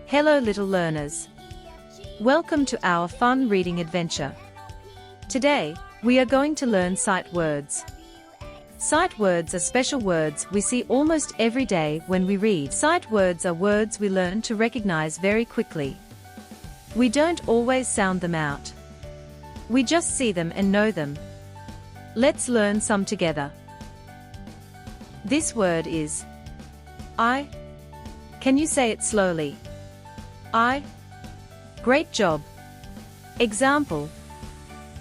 Hello little learners. Welcome to our fun reading adventure. Today, we are going to learn sight words. Sight words are special words we see almost every day when we read. Sight words are words we learn to recognize very quickly. We don't always sound them out. We just see them and know them. Let's learn some together. This word is I. Can you say it slowly? I. Great job. Example.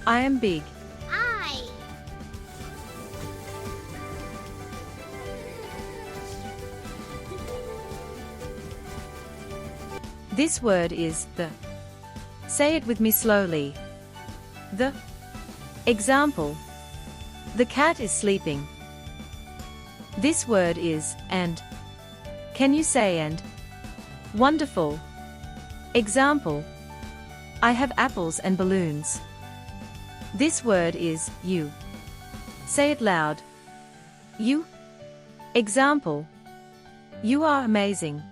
I am big. I. This word is the. Say it with me slowly. The. Example. The cat is sleeping. This word is and. Can you say and? Wonderful. Example. I have apples and balloons. This word is you. Say it loud. You. Example. You are amazing.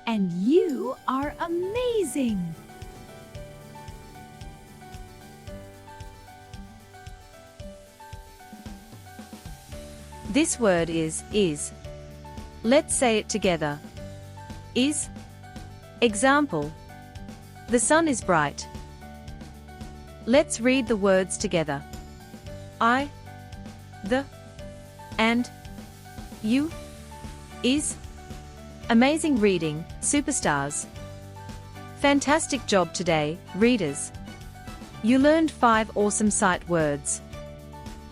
And you are amazing. This word is. Let's say it together. Is. Example. The sun is bright. Let's read the words together. I. The. And. You. Is. Amazing reading, superstars. Fantastic job today, readers. You learned 5 awesome sight words.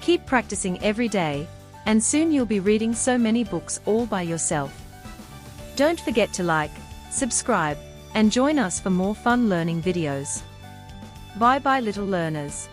Keep practicing every day, and soon you'll be reading so many books all by yourself. Don't forget to like, subscribe, and join us for more fun learning videos. Bye bye little learners.